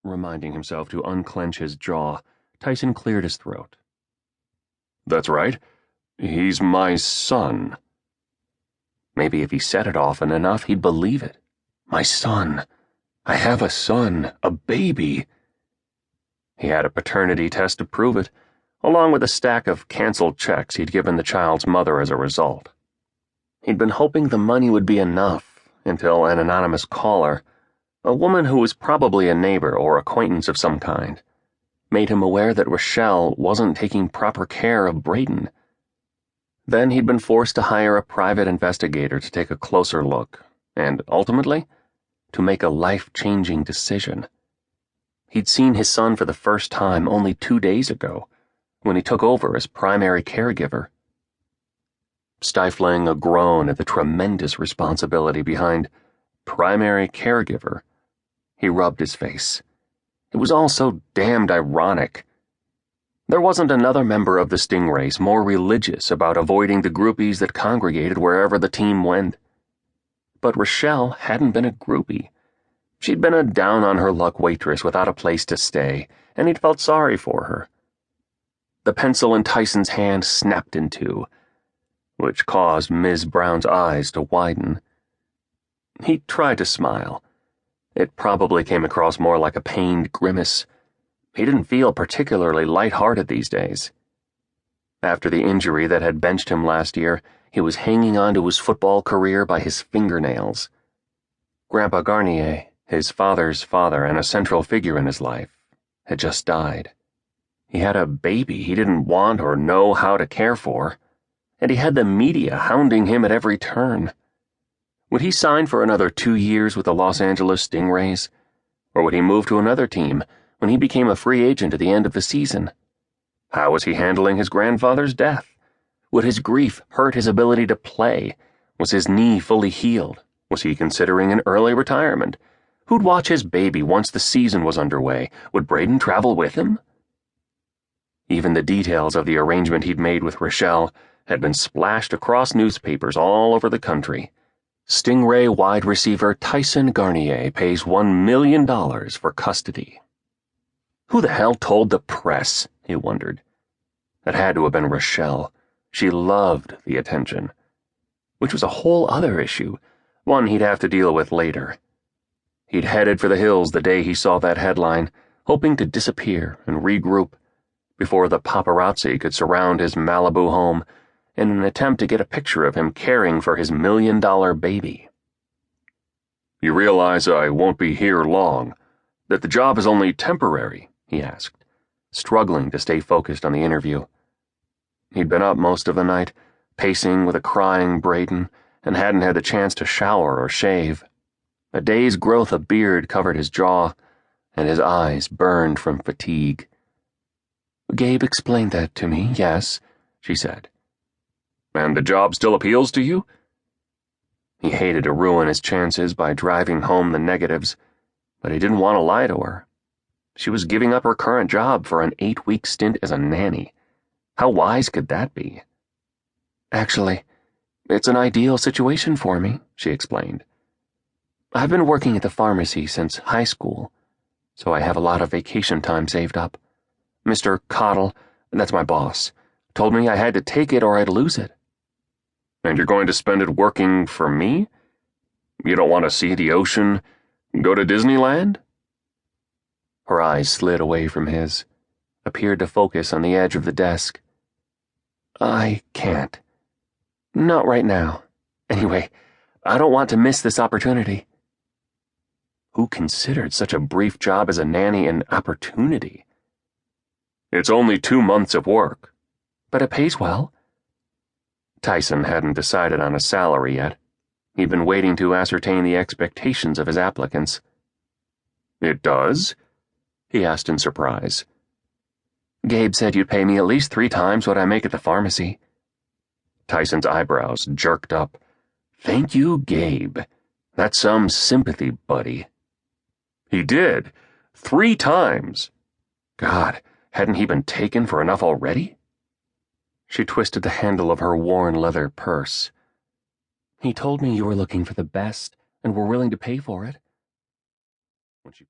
Reminding himself to unclench his jaw, Tyson cleared his throat. "That's right. He's my son." Maybe if he said it often enough, he'd believe it. My son. I have a son, a baby. He had a paternity test to prove it, along with a stack of canceled checks he'd given the child's mother as a result. He'd been hoping the money would be enough until an anonymous caller, a woman who was probably a neighbor or acquaintance of some kind, made him aware that Rochelle wasn't taking proper care of Braden. Then he'd been forced to hire a private investigator to take a closer look, and ultimately, to make a life-changing decision. He'd seen his son for the first time only 2 days ago, when he took over as primary caregiver. Stifling a groan at the tremendous responsibility behind primary caregiver, he rubbed his face. It was all so damned ironic. There wasn't another member of the Stingrays more religious about avoiding the groupies that congregated wherever the team went. But Rochelle hadn't been a groupie. She'd been a down-on-her-luck waitress without a place to stay, and he'd felt sorry for her. The pencil in Tyson's hand snapped in two, which caused Ms. Brown's eyes to widen. He tried to smile. It probably came across more like a pained grimace. He didn't feel particularly light-hearted these days. After the injury that had benched him last year, he was hanging on to his football career by his fingernails. Grandpa Garnier, his father's father and a central figure in his life, had just died. He had a baby he didn't want or know how to care for, and he had the media hounding him at every turn. Would he sign for another 2 years with the Los Angeles Stingrays? Or would he move to another team when he became a free agent at the end of the season? How was he handling his grandfather's death? Would his grief hurt his ability to play? Was his knee fully healed? Was he considering an early retirement? Who'd watch his baby once the season was underway? Would Braden travel with him? Even the details of the arrangement he'd made with Rochelle had been splashed across newspapers all over the country. Stingray wide receiver Tyson Garnier pays $1 million for custody. Who the hell told the press? He wondered. It had to have been Rochelle. She loved the attention. Which was a whole other issue, one he'd have to deal with later. He'd headed for the hills the day he saw that headline, hoping to disappear and regroup before the paparazzi could surround his Malibu home in an attempt to get a picture of him caring for his $1 million baby. "You realize I won't be here long, that the job is only temporary?" he asked, struggling to stay focused on the interview. He'd been up most of the night, pacing with a crying Braden, and hadn't had the chance to shower or shave. A day's growth of beard covered his jaw, and his eyes burned from fatigue. "Gabe explained that to me, yes," she said. "And the job still appeals to you?" He hated to ruin his chances by driving home the negatives, but he didn't want to lie to her. She was giving up her current job for an 8-week stint as a nanny. How wise could that be? "Actually, it's an ideal situation for me," she explained. "I've been working at the pharmacy since high school, so I have a lot of vacation time saved up. Mr. Cottle, that's my boss, told me I had to take it or I'd lose it." "And you're going to spend it working for me? You don't want to see the ocean, go to Disneyland?" Her eyes slid away from his, appeared to focus on the edge of the desk. "I can't. Not right now. Anyway, I don't want to miss this opportunity." Who considered such a brief job as a nanny an opportunity? "It's only 2 months of work." "But it pays well." Tyson hadn't decided on a salary yet. He'd been waiting to ascertain the expectations of his applicants. "It does?" he asked in surprise. "Gabe said you'd pay me at least 3 times what I make at the pharmacy." Tyson's eyebrows jerked up. "Thank you, Gabe. That's some sympathy, buddy." "He did. 3 times. God, hadn't he been taken for enough already?" She twisted the handle of her worn leather purse. "He told me you were looking for the best and were willing to pay for it."